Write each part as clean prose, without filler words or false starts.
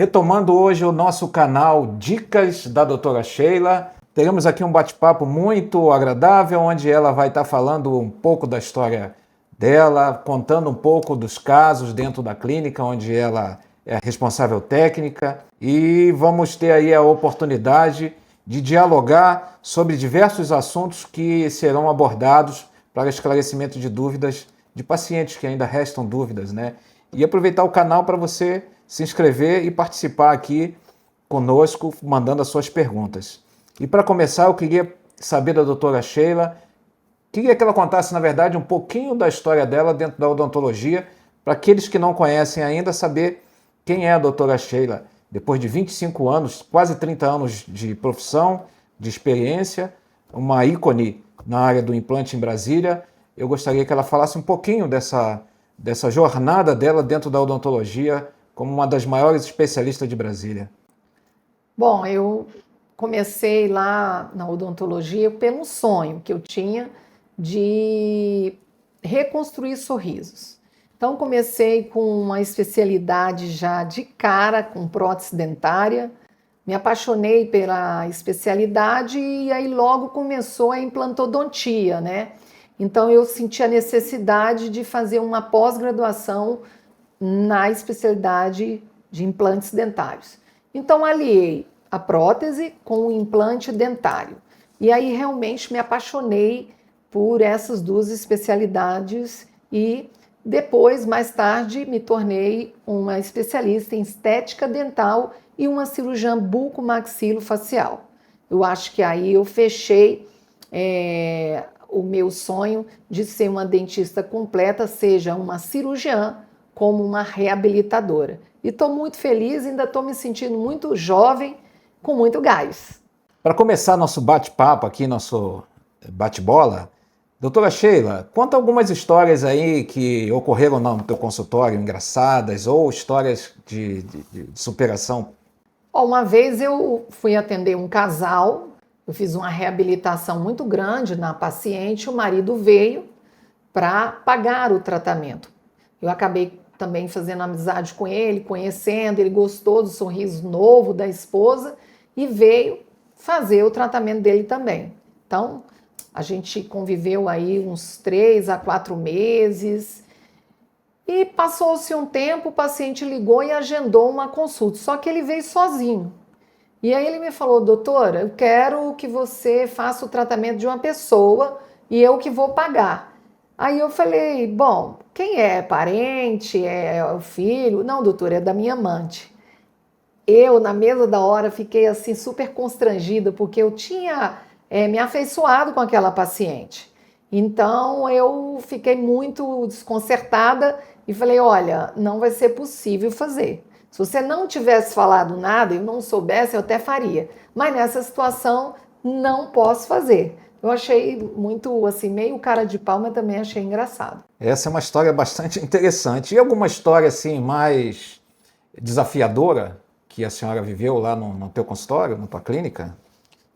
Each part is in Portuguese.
Retomando hoje o nosso canal Dicas da Doutora Sheila, teremos aqui um bate-papo muito agradável, onde ela vai estar falando um pouco da história dela, contando um pouco dos casos dentro da clínica, onde ela é responsável técnica, e vamos ter aí a oportunidade de dialogar sobre diversos assuntos que serão abordados para esclarecimento de dúvidas de pacientes que ainda restam dúvidas, né? E aproveitar o canal para você se inscrever e participar aqui conosco, mandando as suas perguntas. E para começar, eu queria saber da doutora Sheila, queria que ela contasse, na verdade, um pouquinho da história dela dentro da odontologia, para aqueles que não conhecem ainda saber quem é a doutora Sheila. Depois de 25 anos, quase 30 anos de profissão, de experiência, uma ícone na área do implante em Brasília, eu gostaria que ela falasse um pouquinho dessa jornada dela dentro da odontologia, como uma das maiores especialistas de Brasília. Bom, eu comecei lá na odontologia pelo sonho que eu tinha de reconstruir sorrisos. Então, comecei com uma especialidade já de cara, com prótese dentária. Me apaixonei pela especialidade e aí logo começou a implantodontia, né? Então, eu senti a necessidade de fazer uma pós-graduação na especialidade de implantes dentários. Então, aliei a prótese com o implante dentário. E aí realmente me apaixonei por essas duas especialidades e depois, mais tarde, me tornei uma especialista em estética dental e uma cirurgiã bucomaxilofacial. Eu acho que aí eu fechei o meu sonho de ser uma dentista completa, seja uma cirurgiã como uma reabilitadora. E estou muito feliz, ainda estou me sentindo muito jovem, com muito gás. Para começar nosso bate-papo aqui, nosso bate-bola, doutora Sheila, conta algumas histórias aí que ocorreram no teu consultório, engraçadas, ou histórias de superação. Uma vez eu fui atender um casal, eu fiz uma reabilitação muito grande na paciente, o marido veio para pagar o tratamento. Eu acabei também fazendo amizade com ele, conhecendo, ele gostou do sorriso novo da esposa e veio fazer o tratamento dele também. Então, a gente conviveu aí uns 3 a 4 meses e passou-se um tempo, o paciente ligou e agendou uma consulta, só que ele veio sozinho. E aí ele me falou, doutora, eu quero que você faça o tratamento de uma pessoa e eu que vou pagar. Aí eu falei, bom, quem é? Parente? É o filho? Não, doutora, é da minha amante. Eu, na mesa da hora, fiquei assim super constrangida, porque eu tinha me afeiçoado com aquela paciente. Então eu fiquei muito desconcertada e falei, olha, não vai ser possível fazer. Se você não tivesse falado nada, eu não soubesse, eu até faria. Mas nessa situação, não posso fazer. Eu achei muito, assim, meio cara de pau, mas também achei engraçado. Essa é uma história bastante interessante. E alguma história, assim, mais desafiadora que a senhora viveu lá no teu consultório, na tua clínica?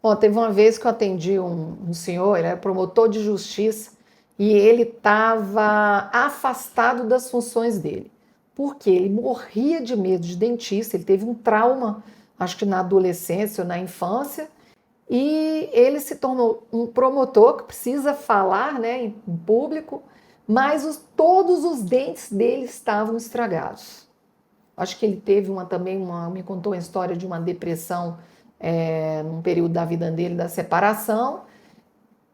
Bom, teve uma vez que eu atendi um senhor, ele era promotor de justiça, e ele estava afastado das funções dele, porque ele morria de medo de dentista, ele teve um trauma, acho que na adolescência ou na infância, e ele se tornou um promotor que precisa falar, né, em público, mas todos os dentes dele estavam estragados. Acho que ele teve me contou a história de uma depressão num período da vida dele, da separação,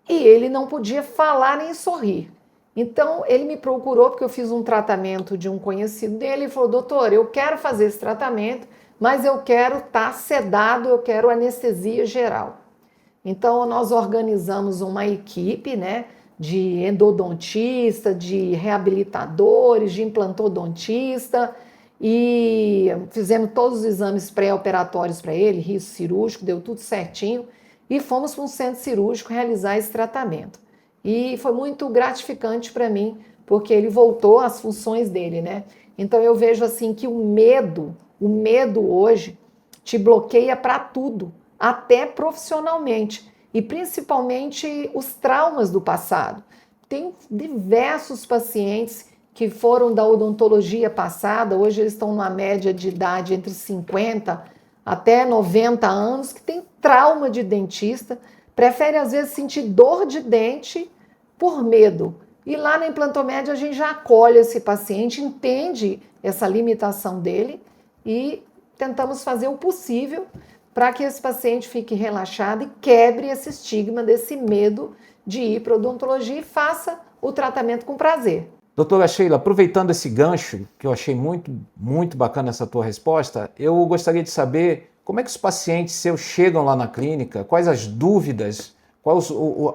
e ele não podia falar nem sorrir. Então ele me procurou porque eu fiz um tratamento de um conhecido dele e falou, doutor, eu quero fazer esse tratamento, mas eu quero estar sedado, eu quero anestesia geral. Então, nós organizamos uma equipe, né, de endodontista, de reabilitadores, de implantodontista e fizemos todos os exames pré-operatórios para ele, risco cirúrgico, deu tudo certinho e fomos para um centro cirúrgico realizar esse tratamento. E foi muito gratificante para mim, porque ele voltou às funções dele, né? Então, eu vejo assim que o medo hoje te bloqueia para tudo, até profissionalmente, e principalmente os traumas do passado. Tenho diversos pacientes que foram da odontologia passada, hoje eles estão numa média de idade entre 50 até 90 anos, que tem trauma de dentista, prefere às vezes sentir dor de dente por medo. E lá na Implantomed a gente já acolhe esse paciente, entende essa limitação dele e tentamos fazer o possível para que esse paciente fique relaxado e quebre esse estigma desse medo de ir para a odontologia e faça o tratamento com prazer. Doutora Sheila, aproveitando esse gancho, que eu achei muito bacana essa tua resposta, eu gostaria de saber como é que os pacientes seus chegam lá na clínica, quais as dúvidas, qual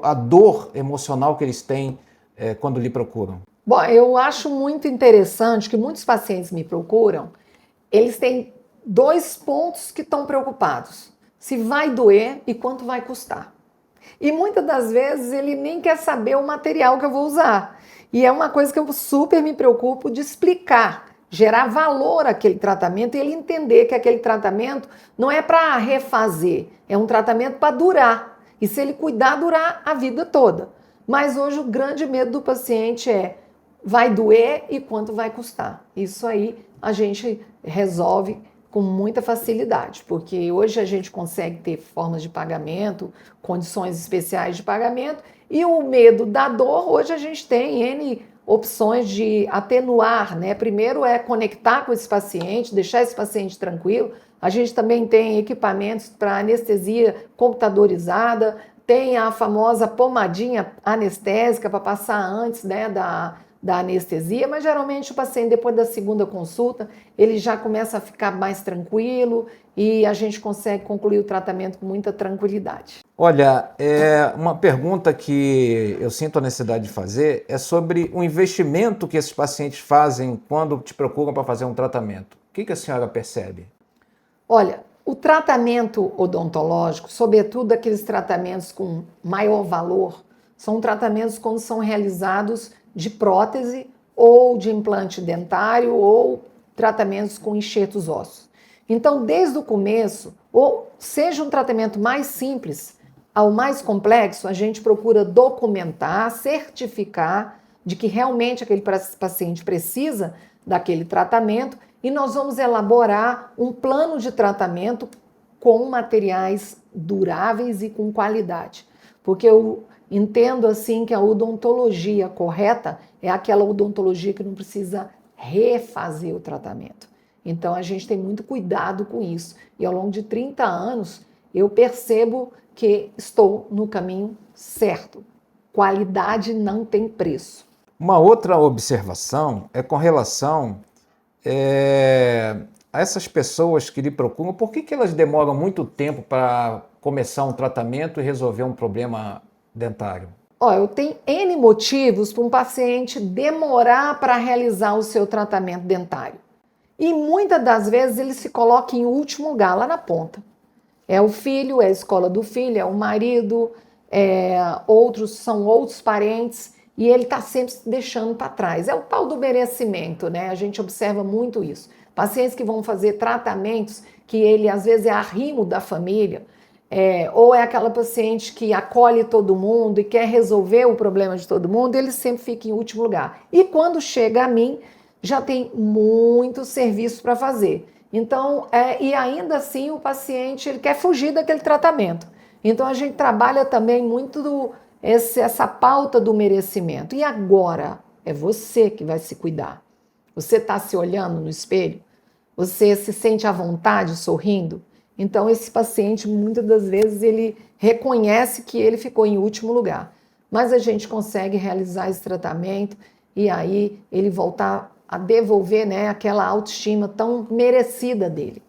a dor emocional que eles têm quando lhe procuram. Bom, eu acho muito interessante que muitos pacientes me procuram, eles têm 2 pontos que estão preocupados: se vai doer e quanto vai custar. E muitas das vezes ele nem quer saber o material que eu vou usar. E é uma coisa que eu super me preocupo de explicar, gerar valor àquele tratamento e ele entender que aquele tratamento não é para refazer, é um tratamento para durar. E se ele cuidar, durar a vida toda. Mas hoje o grande medo do paciente é: vai doer e quanto vai custar. Isso aí a gente resolve com muita facilidade, porque hoje a gente consegue ter formas de pagamento, condições especiais de pagamento, e o medo da dor, hoje a gente tem N opções de atenuar, né? Primeiro é conectar com esse paciente, deixar esse paciente tranquilo. A gente também tem equipamentos para anestesia computadorizada, tem a famosa pomadinha anestésica para passar antes, né, da anestesia, mas geralmente o paciente, depois da segunda consulta, ele já começa a ficar mais tranquilo e a gente consegue concluir o tratamento com muita tranquilidade. Olha, uma pergunta que eu sinto a necessidade de fazer é sobre o investimento que esses pacientes fazem quando te procuram para fazer um tratamento. O que a senhora percebe? Olha, o tratamento odontológico, sobretudo aqueles tratamentos com maior valor, são tratamentos quando são realizados de prótese ou de implante dentário ou tratamentos com enxertos ósseos. Então, desde o começo, ou seja um tratamento mais simples ao mais complexo, a gente procura documentar, certificar de que realmente aquele paciente precisa daquele tratamento e nós vamos elaborar um plano de tratamento com materiais duráveis e com qualidade. Porque eu entendo assim que a odontologia correta é aquela odontologia que não precisa refazer o tratamento. Então a gente tem muito cuidado com isso. E ao longo de 30 anos eu percebo que estou no caminho certo. Qualidade não tem preço. Uma outra observação é com relação a essas pessoas que lhe procuram. Por que elas demoram muito tempo para começar um tratamento e resolver um problema dentário? Eu tenho N motivos para um paciente demorar para realizar o seu tratamento dentário. E muitas das vezes ele se coloca em último lugar, lá na ponta. É o filho, é a escola do filho, é o marido, são outros parentes, e ele está sempre se deixando para trás. É o tal do merecimento, né? A gente observa muito isso. Pacientes que vão fazer tratamentos que ele às vezes é arrimo da família, ou é aquela paciente que acolhe todo mundo e quer resolver o problema de todo mundo, ele sempre fica em último lugar. E quando chega a mim, já tem muito serviço para fazer. Então, e ainda assim o paciente ele quer fugir daquele tratamento. Então a gente trabalha também muito essa pauta do merecimento. E agora é você que vai se cuidar. Você está se olhando no espelho? Você se sente à vontade sorrindo? Então esse paciente muitas das vezes ele reconhece que ele ficou em último lugar. Mas a gente consegue realizar esse tratamento e aí ele voltar a devolver, né, aquela autoestima tão merecida dele.